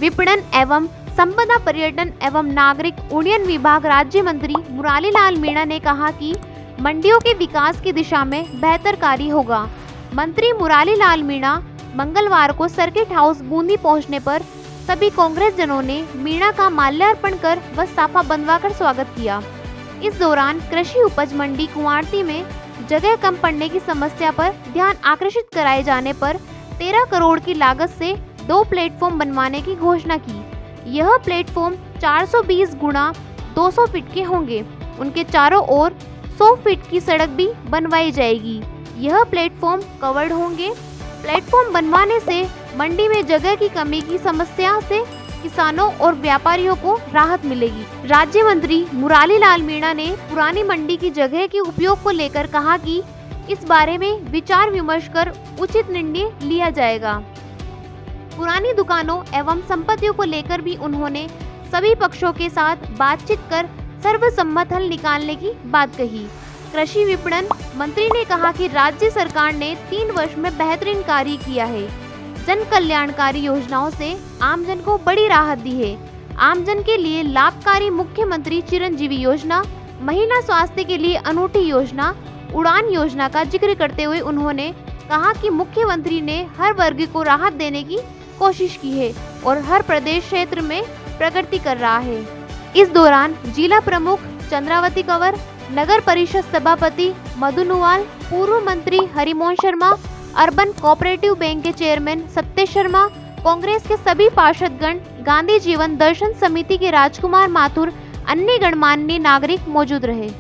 विपणन एवं संपदा पर्यटन एवं नागरिक उड्डयन विभाग राज्य मंत्री मुरारी लाल मीणा ने कहा कि मंडियों के विकास की दिशा में बेहतर कार्य होगा। मंत्री मुरारी लाल मीणा मंगलवार को सर्किट हाउस बूंदी पहुंचने पर सभी कांग्रेस जनों ने मीणा का माल्यार्पण कर व साफा बंधवाकर स्वागत किया। इस दौरान कृषि उपज मंडी कुंवारती में जगह कम पड़ने की समस्या पर ध्यान आकर्षित कराए जाने पर 13 करोड़ की लागत से 2 प्लेटफॉर्म बनवाने की घोषणा की। यह प्लेटफॉर्म 420 गुणा 200 फीट के होंगे। उनके चारों ओर 100 फीट की सड़क भी बनवाई जाएगी। यह प्लेटफॉर्म कवर्ड होंगे। प्लेटफॉर्म बनवाने से मंडी में जगह की कमी की समस्या से किसानों और व्यापारियों को राहत मिलेगी। राज्य मंत्री मुरारी लाल मीणा ने पुरानी मंडी की जगह के उपयोग को लेकर कहा कि इस बारे में विचार विमर्श कर उचित निर्णय लिया जाएगा। पुरानी दुकानों एवं संपत्तियों को लेकर भी उन्होंने सभी पक्षों के साथ बातचीत कर सर्वसम्मत हल निकालने की बात कही। कृषि विपणन मंत्री ने कहा कि राज्य सरकार ने 3 वर्ष में बेहतरीन कार्य किया है। जन कल्याणकारी योजनाओं से आमजन को बड़ी राहत दी है। आमजन के लिए लाभकारी मुख्यमंत्री चिरंजीवी योजना, महिला स्वास्थ्य के लिए अनूठी योजना, उड़ान योजना का जिक्र करते हुए उन्होंने कहा कि मुख्यमंत्री ने हर वर्ग को राहत देने की कोशिश की है और हर प्रदेश क्षेत्र में प्रगति कर रहा है। इस दौरान जिला प्रमुख चंद्रावती कंवर, नगर परिषद सभापति मधु नुवाल, पूर्व मंत्री Harimohan Sharma, urban cooperative bank के चेयरमैन सत्य शर्मा, कांग्रेस के सभी पार्षदगण, गांधी जीवन दर्शन समिति के राजकुमार माथुर, अन्य गणमान्य नागरिक मौजूद रहे।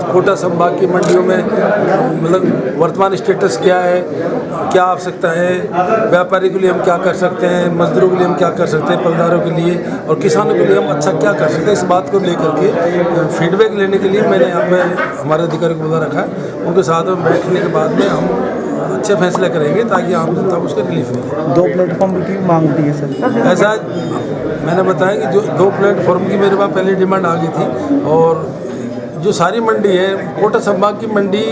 कोटा संभाग की मंडियों में मतलब वर्तमान स्टेटस क्या है, क्या आवश्यकता है, व्यापारी के लिए हम क्या कर सकते हैं, मजदूरों के लिए हम क्या कर सकते हैं, पलदारों के लिए और किसानों के लिए हम अच्छा क्या कर सकते हैं, इस बात को लेकर के फीडबैक लेने के लिए मैंने यहाँ पे हमारे अधिकारी को बुला रखा है। उनके साथ में बैठने के बाद में हम अच्छे फैसले करेंगे ताकि आम जनता को उसका रिलीफ मिले। 2 प्लेटफॉर्म की मांग होती है सर। ऐसा मैंने बताया कि जो 2 प्लेटफॉर्म की मेरे पास पहले डिमांड आ गई थी और जो सारी मंडी है कोटा संभाग की मंडी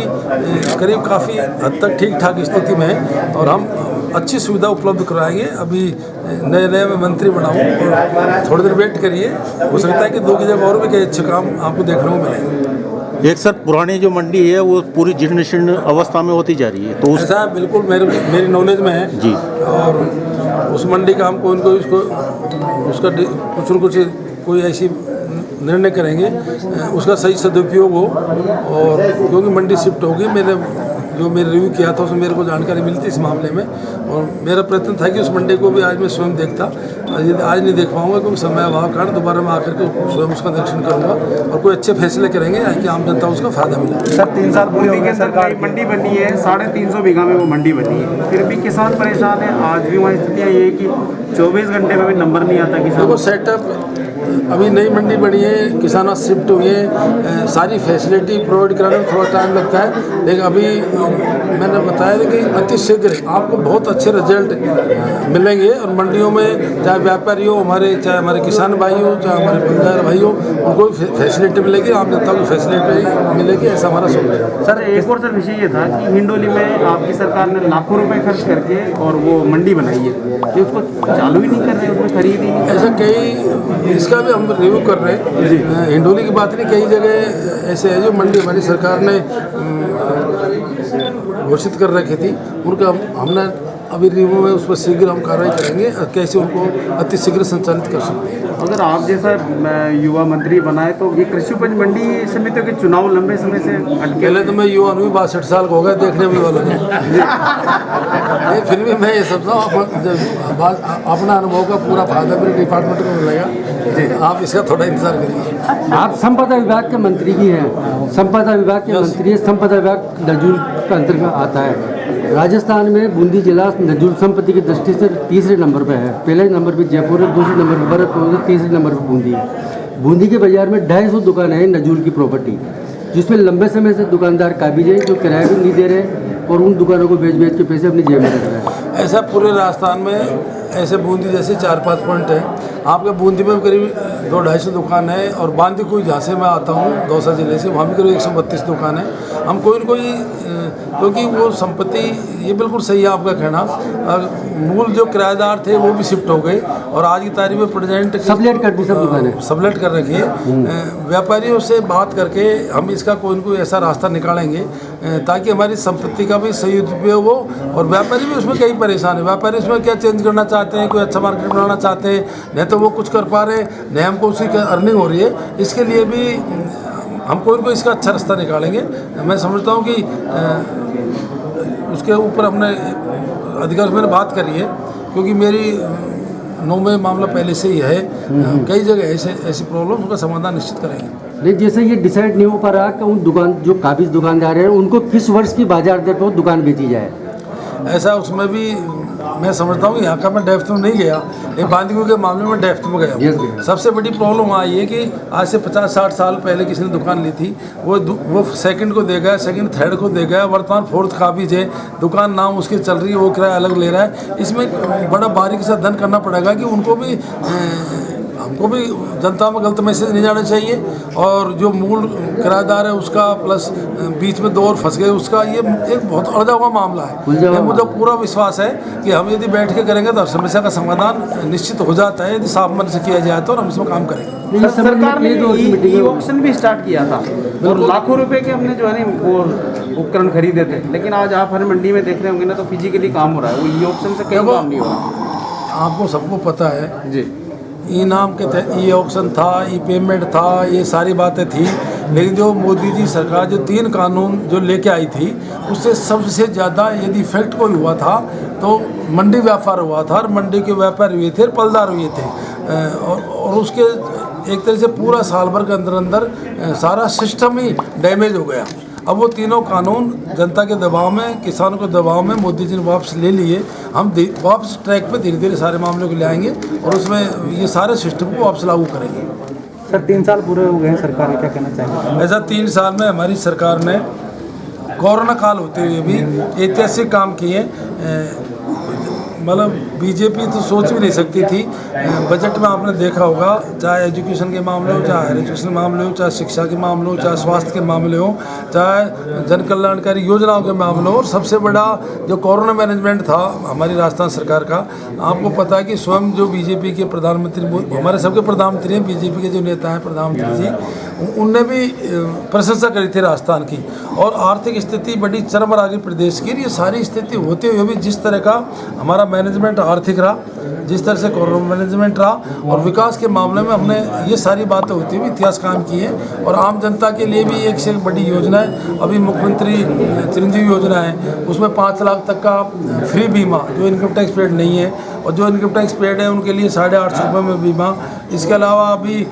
करीब काफ़ी हद तक ठीक ठाक स्थिति में है और हम अच्छी सुविधा उपलब्ध कराएंगे। अभी नए मैं मंत्री बनाऊँ और थोड़ी देर वेट करिए, हो सकता है कि 2 की जगह और भी कई अच्छे काम आपको देखने को मिलेंगे। एक सर पुरानी जो मंडी है वो पूरी जीर्ण शीर्ण अवस्था में होती जा रही है, तो ऐसा बिल्कुल मेरी नॉलेज में है जी। और उस मंडी का हमको इनको उसका कुछ न कुछ कोई ऐसी निर्णय करेंगे उसका सही सदुपयोग हो और क्योंकि मंडी शिफ्ट होगी, मेरे रिव्यू किया था उसमें मेरे को जानकारी मिलती इस मामले में और मेरा प्रयत्न था कि उस मंडी को भी आज मैं स्वयं देखता। आज नहीं देख पाऊंगा क्योंकि समय अभाव कारण दोबारा मैं आकर के स्वयं उसका निरीक्षण करूंगा और कोई अच्छे फैसले करेंगे कि आम जनता उसका फायदा मिले। सर 3 साल पूरी के सरकारी मंडी बनी है, 350 बीघा में वो मंडी बनी है, फिर भी किसान परेशान है। आज भी वहाँ स्थितियाँ ये है कि 24 घंटे में भी नंबर नहीं आता किसान को सेटअप अभी नई मंडी बनी है, किसान शिफ्ट हुए हैं, सारी फैसिलिटी प्रोवाइड कराने में थोड़ा टाइम लगता है, लेकिन अभी मैंने बताया था कि अति शीघ्र आपको बहुत अच्छे रिजल्ट मिलेंगे। और मंडियों में चाहे व्यापारी हो हमारे, चाहे हमारे किसान भाई हो, चाहे हमारे बंजार भाई हो, उनको फैसिलिटी मिलेगी, आम जनता को फैसिलिटी मिलेगी, ऐसा हमारा सोच है। सर एक और सर विषय ये था कि हिंडोली में आपकी सरकार ने लाखों रुपए खर्च करके और वो मंडी बनाई है, ये उसको चालू ही नहीं कर रहे, उसमें खरीद ही नहीं। ऐसा कई, इसका भी हम रिव्यू कर रहे हैं। हिंडोली की बात नहीं, कई जगह ऐसे है जो मंडी हमारी सरकार ने घोषित कर रखी थी, उनका हमने अभी रिव्यू में उस पर शीघ्र हम कार्रवाई करेंगे, कैसे उनको अति शीघ्र संचालित कर सकते हैं। अगर आप जैसा युवा मंत्री बनाए तो ये कृषि उपज मंडी समितियों के चुनाव लंबे समय से अटके। पहले तो मैं युवा हूँ, 62 साल का हो गया, देखने भी वाला नहीं, फिर भी मैं ये समझता हूँ अपना अनुभव का पूरा फायदा मेरे डिपार्टमेंट को मिलेगा। आप इसका थोड़ा इंतजार करिए। आप संपदा विभाग के मंत्री भी हैं, संपदा विभाग के मंत्री है, संपदा विभाग नजूल का अंतर्गत आता है। राजस्थान में बूंदी जिला नजूल संपत्ति की दृष्टि से तीसरे नंबर पर है। पहले नंबर पर जयपुर है, दूसरे नंबर पर भरतपुर, तीसरे नंबर पर बूंदी है। बूंदी के बाजार में 250 दुकानें हैं नजूल की प्रॉपर्टी, जिसमें लंबे समय से दुकानदार काबिज हैं जो किराया भी नहीं दे रहे और उन दुकानों को बेच बेच के पैसे अपनी जेब में रख रहे हैं। ऐसा पूरे राजस्थान में ऐसे बूंदी जैसे 4-5 पॉइंट है। आपके बूंदी में करीब 200-250 दुकान है, और बांदी कोई जहाँ से मैं आता हूँ दौसा जिले से, वहाँ भी करीब 132 दुकान है। हम कोई न कोई, क्योंकि वो संपत्ति, ये बिल्कुल सही है आपका कहना, मूल जो किराएदार थे वो भी शिफ्ट हो गए, और आज की तारीख में प्रेजेंट सबलेट कर दी, सब दुकानें सबलेट कर रखी है। व्यापारियों से बात करके हम इसका कोई न कोई ऐसा रास्ता निकालेंगे ताकि हमारी संपत्ति का भी सही उपयोग हो, और व्यापारी भी उसमें कई परेशान है। व्यापारी उसमें क्या चेंज करना चाहते हैं, कोई अच्छा मार्केट बनाना चाहते हैं, नहीं तो वो कुछ कर पा रहे, नहीं हमको उसी की अर्निंग हो रही है। इसके लिए भी हम कोई न कोई इसका अच्छा रास्ता निकालेंगे। मैं समझता हूँ कि उसके ऊपर हमने अधिकारी से मैंने बात करी है, क्योंकि मेरी 9 में मामला पहले से ही है। कई जगह ऐसी प्रॉब्लम, उसका समाधान निश्चित करेंगे। लेकिन जैसे ये डिसाइड नहीं हो पा रहा कि उन दुकान जो काबिज दुकानदार हैं उनको किस वर्ष की बाजार दर पर दुकान बेची जाए, ऐसा उसमें भी मैं समझता हूँ। यहाँ का मैं डेप्थ में नहीं गया, ये बांदीपुर के मामले में डेप्थ में गया। सबसे बड़ी प्रॉब्लम आई है कि आज से 50-60 साल पहले किसी ने दुकान ली थी, वो सेकंड को दे गया, सेकंड थर्ड को दे गया, वर्तमान फोर्थ काबिज है, दुकान नाम उसकी चल रही है, वो किराया अलग ले रहा है। इसमें बड़ा बारीकी से अध्ययन करना पड़ेगा कि उनको भी, हमको भी जनता में गलत मैसेज नहीं जाना चाहिए, और जो मूल किराएदार है उसका प्लस बीच में 2 और फंस गए उसका, ये एक बहुत अड़जा हुआ मामला है। मुझे पूरा विश्वास है कि हम यदि बैठ के करेंगे तो समस्या का समाधान निश्चित हो जाता है, यदि साफ मन से किया जाए तो, और हम इसमें काम करेंगे। सरकार ने ई ऑक्शन भी स्टार्ट किया था और लाखों रुपए के हमने जो है ना वो उपकरण खरीदे थे, लेकिन आज आप हर मंडी में देख रहे होंगे ना तो फिजिकली काम हो रहा है, वो ई ऑक्शन से कहीं काम नहीं हो रहा। आपको सबको पता है जी, ई नाम के तहत ई ऑक्शन था, ई पेमेंट था, ये सारी बातें थी, लेकिन जो मोदी जी सरकार जो 3 कानून जो लेके आई थी, उससे सबसे ज़्यादा यदि इफेक्ट कोई हुआ था तो मंडी व्यापार हुआ था, और मंडी के व्यापार हुए थे, पलदार हुए थे, और उसके एक तरह से पूरा साल भर के अंदर सारा सिस्टम ही डैमेज हो गया। अब वो तीनों कानून जनता के दबाव में, किसानों के दबाव में मोदी जी ने वापस ले लिए। हम वापस ट्रैक पे धीरे धीरे सारे मामलों को ले आएंगे, और उसमें ये सारे सिस्टम को वापस लागू करेंगे। सर 3 साल पूरे हो गए हैं सरकार में, क्या कहना चाहेंगे? ऐसा 3 साल में हमारी सरकार ने कोरोना काल होते हुए भी ऐतिहासिक काम किए। मतलब बीजेपी तो सोच भी नहीं सकती थी। बजट में आपने देखा होगा, चाहे एजुकेशन के मामले हो, चाहे हायर एजुकेशन के मामले हो, चाहे शिक्षा के मामले हो, चाहे स्वास्थ्य के मामले हो, चाहे जन कल्याणकारी योजनाओं के मामले हो, और सबसे बड़ा जो कोरोना मैनेजमेंट था हमारी राजस्थान सरकार का, आपको पता है कि स्वयं जो बीजेपी के प्रधानमंत्री, हमारे सबके प्रधानमंत्री हैं, बीजेपी के जो नेता हैं प्रधानमंत्री जी, उनने भी प्रशंसा करी थी राजस्थान की। और आर्थिक स्थिति बड़ी चरमरा गई प्रदेश की। ये सारी स्थिति होते हुए भी जिस तरह का हमारा मैनेजमेंट आर्थिक रहा, जिस तरह से कोरोना मैनेजमेंट रहा, और विकास के मामले में हमने ये सारी बातें होती हुई इतिहास काम किए। और आम जनता के लिए भी एक से एक बड़ी योजना है। अभी मुख्यमंत्री चिरंजीवी योजना है, उसमें 5 लाख तक का फ्री बीमा, जो इनकम टैक्स पेड नहीं है, और जो इनकम टैक्स पेड है उनके लिए 850 रुपये में बीमा। इसके अलावा अभी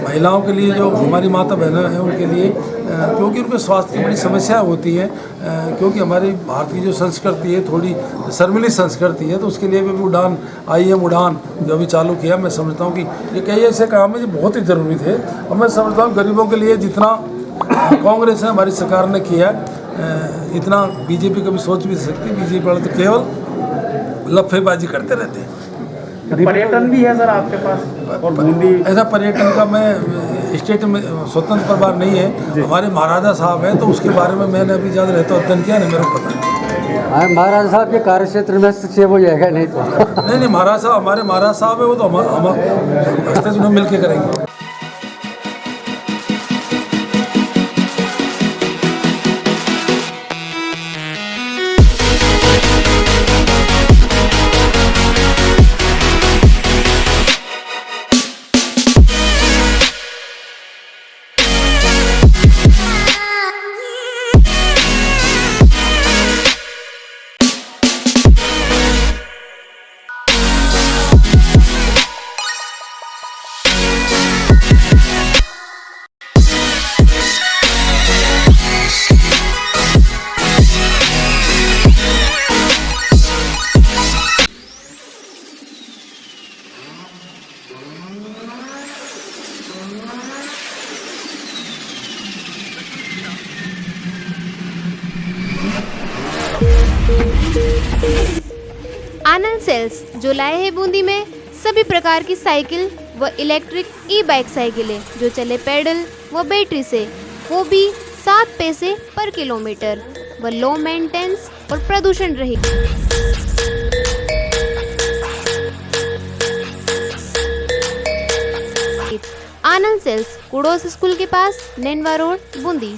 महिलाओं के लिए जो हमारी माता बहनें हैं उनके लिए क्योंकि उनके स्वास्थ्य की बड़ी समस्याएं होती हैं, क्योंकि हमारी भारत की जो संस्कृति है थोड़ी शर्मिली संस्कृति है, तो उसके लिए भी उड़ान IM उड़ान जो अभी चालू किया, मैं समझता हूँ कि ये कई ऐसे काम है जो बहुत ही ज़रूरी थे। और मैं समझता हूँ गरीबों के लिए जितना कांग्रेस ने हमारी सरकार ने किया इतना बीजेपी कभी सोच भी सकती। बीजेपी वाले तो केवल लफेबाजी करते रहते हैं। पर्यटन भी है सर आपके पास और बूंदी ऐसा पर्यटन का मैं स्टेट में स्वतंत्र प्रभार नहीं है, हमारे महाराजा साहब हैं, तो उसके बारे में मैंने अभी ज़्यादा रहता अध्ययन किया नहीं, मेरे को पता है। महाराजा साहब के कार्य क्षेत्र में से हो जाएगा नहीं तो नहीं महाराज साहब, हमारे महाराज साहब है, वो तो हम मिल के करेंगे। आनंद सेल्स जो लाए हैं बूंदी में सभी प्रकार की साइकिल व इलेक्ट्रिक ई-बाइक साइकिलें जो चले पैडल व बैटरी से, वो भी 7 पैसे पर किलोमीटर व लो मेंटेनेंस और प्रदूषण रहित। आनंद सेल्स कुड़ोस स्कूल के पास, नैनवा रोड, बूंदी।